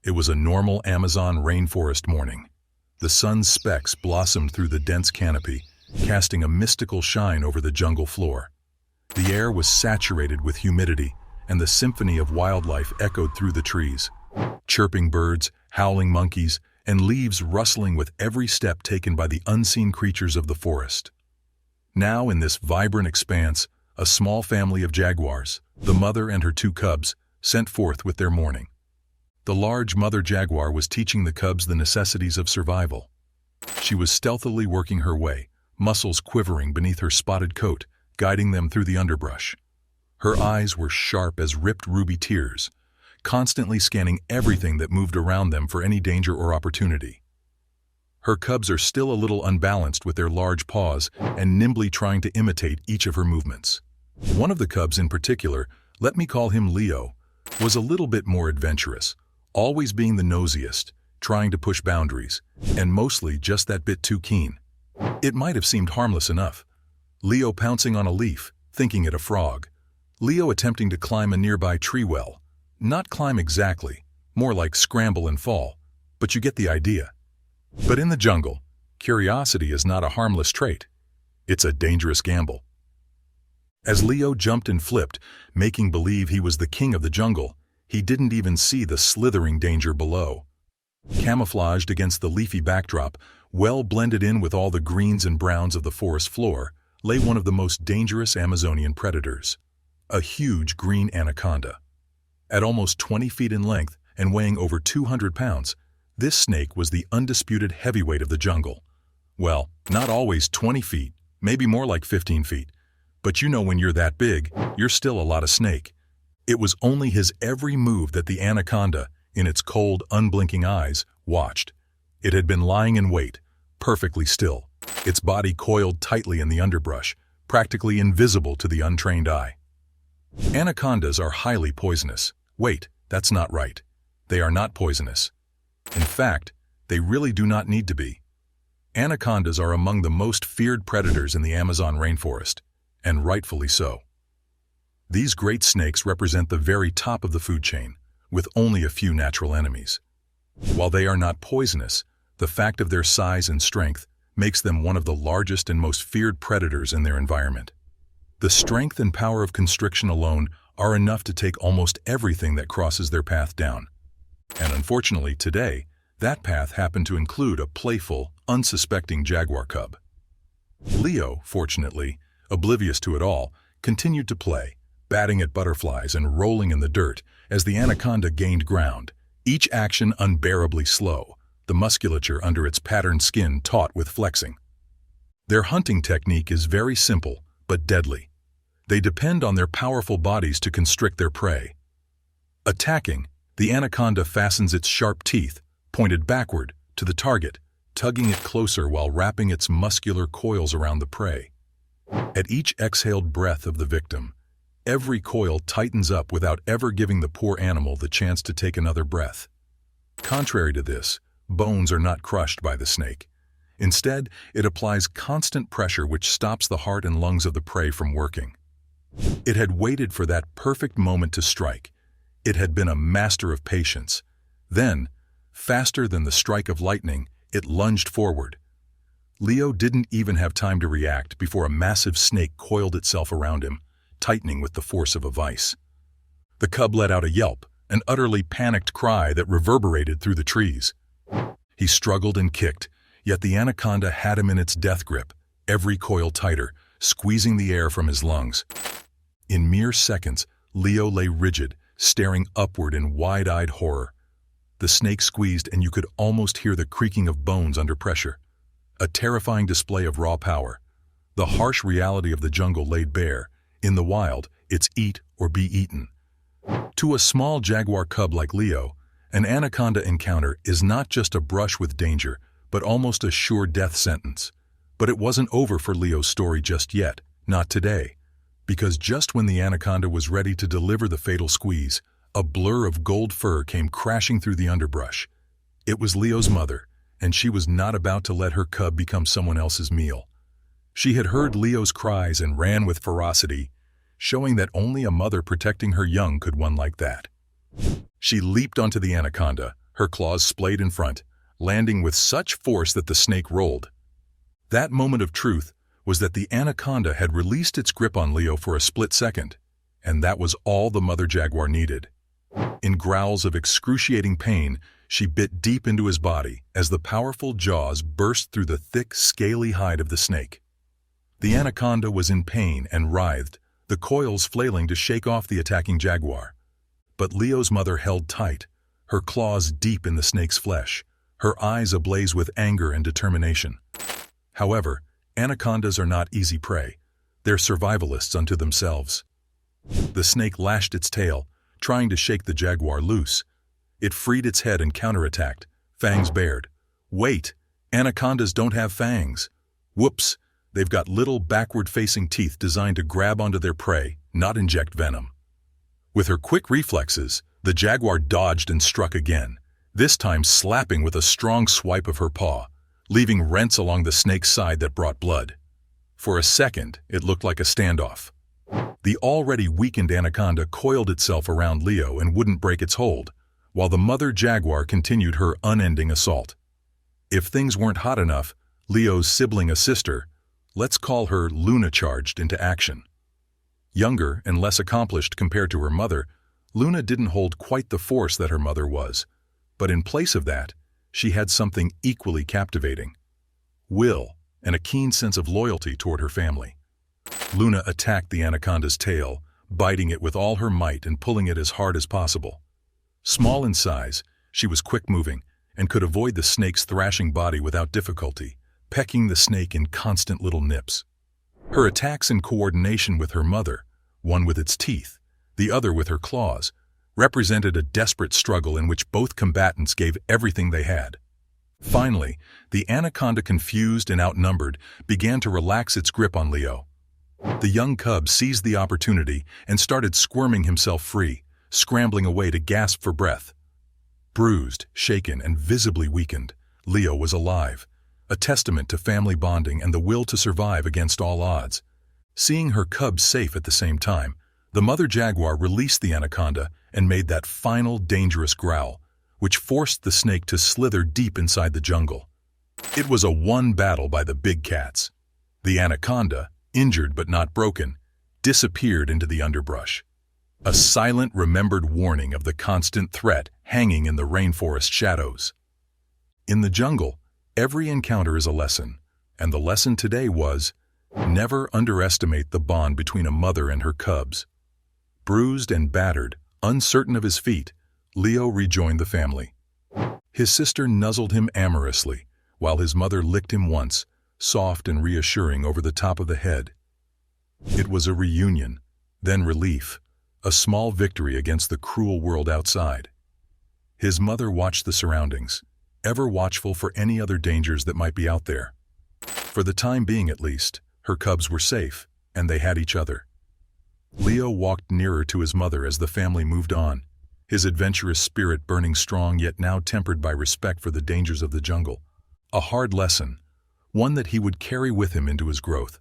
It was a normal Amazon rainforest morning. The sun's specks blossomed through the dense canopy, casting a mystical shine over the jungle floor. The air was saturated with humidity, and the symphony of wildlife echoed through the trees. Chirping birds, howling monkeys, and leaves rustling with every step taken by the unseen creatures of the forest. Now, in this vibrant expanse, a small family of jaguars, the mother and her two cubs, sent forth with their morning. The large mother jaguar was teaching the cubs the necessities of survival. She was stealthily working her way, muscles quivering beneath her spotted coat, guiding them through the underbrush. Her eyes were sharp as ripped ruby tears, constantly scanning everything that moved around them for any danger or opportunity. Her cubs are still a little unbalanced with their large paws and nimbly trying to imitate each of her movements. One of the cubs in particular, let me call him Leo, was a little bit more adventurous, always being the nosiest, trying to push boundaries, and mostly just that bit too keen. It might have seemed harmless enough. Leo pouncing on a leaf, thinking it a frog. Leo attempting to climb a nearby tree well. Not climb exactly, more like scramble and fall, but you get the idea. But in the jungle, curiosity is not a harmless trait. It's a dangerous gamble. As Leo jumped and flipped, making believe he was the king of the jungle, he didn't even see the slithering danger below. Camouflaged against the leafy backdrop, well blended in with all the greens and browns of the forest floor, lay one of the most dangerous Amazonian predators, a huge green anaconda. At almost 20 feet in length and weighing over 200 pounds, this snake was the undisputed heavyweight of the jungle. Well, not always 20 feet, maybe more like 15 feet. But you know when you're that big, you're still a lot of snake. It was only his every move that the anaconda, in its cold, unblinking eyes, watched. It had been lying in wait, perfectly still, its body coiled tightly in the underbrush, practically invisible to the untrained eye. Anacondas are highly poisonous. Wait, that's not right. They are not poisonous. In fact, they really do not need to be. Anacondas are among the most feared predators in the Amazon rainforest, and rightfully so. These great snakes represent the very top of the food chain, with only a few natural enemies. While they are not poisonous, the fact of their size and strength makes them one of the largest and most feared predators in their environment. The strength and power of constriction alone are enough to take almost everything that crosses their path down. And unfortunately today, that path happened to include a playful, unsuspecting jaguar cub. Leo, fortunately, oblivious to it all, continued to play, batting at butterflies and rolling in the dirt as the anaconda gained ground, each action unbearably slow, the musculature under its patterned skin taut with flexing. Their hunting technique is very simple, but deadly. They depend on their powerful bodies to constrict their prey. Attacking, the anaconda fastens its sharp teeth, pointed backward, to the target, tugging it closer while wrapping its muscular coils around the prey. At each exhaled breath of the victim, every coil tightens up without ever giving the poor animal the chance to take another breath. Contrary to this, bones are not crushed by the snake. Instead, it applies constant pressure which stops the heart and lungs of the prey from working. It had waited for that perfect moment to strike. It had been a master of patience. Then, faster than the strike of lightning, it lunged forward. Leo didn't even have time to react before a massive snake coiled itself around him, tightening with the force of a vice. The cub let out a yelp, an utterly panicked cry that reverberated through the trees. He struggled and kicked, yet the anaconda had him in its death grip, every coil tighter, squeezing the air from his lungs. In mere seconds, Leo lay rigid, staring upward in wide-eyed horror. The snake squeezed and you could almost hear the creaking of bones under pressure. A terrifying display of raw power. The harsh reality of the jungle laid bare. In the wild, it's eat or be eaten. To a small jaguar cub like Leo, an anaconda encounter is not just a brush with danger, but almost a sure death sentence. But it wasn't over for Leo's story just yet, not today. Because just when the anaconda was ready to deliver the fatal squeeze, a blur of gold fur came crashing through the underbrush. It was Leo's mother, and she was not about to let her cub become someone else's meal. She had heard Leo's cries and ran with ferocity, showing that only a mother protecting her young could one like that. She leaped onto the anaconda, her claws splayed in front, landing with such force that the snake rolled. That moment of truth was that the anaconda had released its grip on Leo for a split second, and that was all the mother jaguar needed. In growls of excruciating pain, she bit deep into his body as the powerful jaws burst through the thick, scaly hide of the snake. The anaconda was in pain and writhed, the coils flailing to shake off the attacking jaguar. But Leo's mother held tight, her claws deep in the snake's flesh, her eyes ablaze with anger and determination. However, anacondas are not easy prey. They're survivalists unto themselves. The snake lashed its tail, trying to shake the jaguar loose. It freed its head and counterattacked, fangs bared. Wait, anacondas don't have fangs. Whoops, they've got little backward-facing teeth designed to grab onto their prey, not inject venom. With her quick reflexes, the jaguar dodged and struck again, this time slapping with a strong swipe of her paw, leaving rents along the snake's side that brought blood. For a second, it looked like a standoff. The already weakened anaconda coiled itself around Leo and wouldn't break its hold, while the mother jaguar continued her unending assault. If things weren't hot enough, Leo's sibling, a sister, let's call her Luna, charged into action. Younger and less accomplished compared to her mother, Luna didn't hold quite the force that her mother was, but in place of that, she had something equally captivating: will and a keen sense of loyalty toward her family. Luna attacked the anaconda's tail, biting it with all her might and pulling it as hard as possible. Small in size, she was quick-moving and could avoid the snake's thrashing body without difficulty, pecking the snake in constant little nips. Her attacks in coordination with her mother, one with its teeth, the other with her claws, represented a desperate struggle in which both combatants gave everything they had. Finally, the anaconda, confused and outnumbered, began to relax its grip on Leo. The young cub seized the opportunity and started squirming himself free, scrambling away to gasp for breath. Bruised, shaken, and visibly weakened, Leo was alive, a testament to family bonding and the will to survive against all odds. Seeing her cub safe at the same time, the mother jaguar released the anaconda and made that final dangerous growl, which forced the snake to slither deep inside the jungle. It was a one battle by the big cats. The anaconda, injured but not broken, disappeared into the underbrush. A silent, remembered warning of the constant threat hanging in the rainforest shadows. In the jungle, every encounter is a lesson, and the lesson today was: never underestimate the bond between a mother and her cubs. Bruised and battered, uncertain of his feet, Leo rejoined the family. His sister nuzzled him amorously, while his mother licked him once, soft and reassuring, over the top of the head. It was a reunion, then relief, a small victory against the cruel world outside. His mother watched the surroundings, ever watchful for any other dangers that might be out there. For the time being at least, her cubs were safe, and they had each other. Leo walked nearer to his mother as the family moved on, his adventurous spirit burning strong, yet now tempered by respect for the dangers of the jungle. A hard lesson, one that he would carry with him into his growth.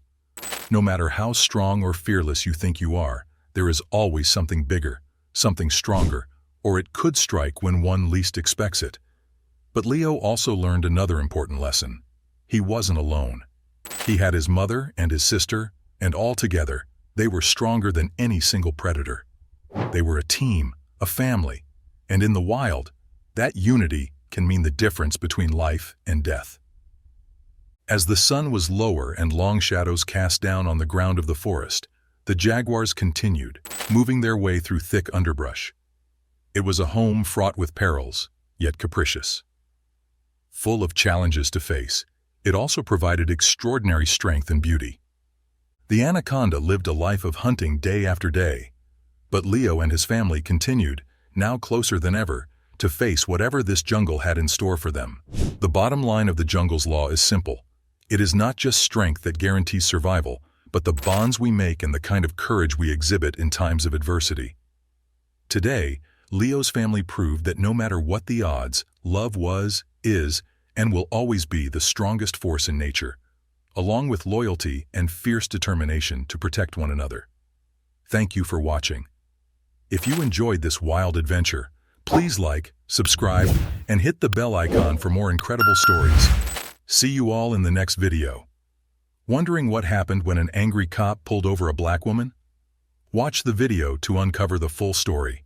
No matter how strong or fearless you think you are, there is always something bigger, something stronger, or it could strike when one least expects it. But Leo also learned another important lesson. He wasn't alone. He had his mother and his sister, and all together, they were stronger than any single predator. They were a team, a family, and in the wild, that unity can mean the difference between life and death. As the sun was lower and long shadows cast down on the ground of the forest, the jaguars continued, moving their way through thick underbrush. It was a home fraught with perils, yet capricious. Full of challenges to face, it also provided extraordinary strength and beauty. The anaconda lived a life of hunting day after day, but Leo and his family continued, now closer than ever, to face whatever this jungle had in store for them. The bottom line of the jungle's law is simple. It is not just strength that guarantees survival, but the bonds we make and the kind of courage we exhibit in times of adversity. Today, Leo's family proved that no matter what the odds, love was, is, and will always be the strongest force in nature, along with loyalty and fierce determination to protect one another. Thank you for watching. If you enjoyed this wild adventure, Please like, subscribe, and hit the bell icon for more incredible stories. See you all in the next video. Wondering what happened when an angry cop pulled over a black woman? Watch the video to uncover the full story.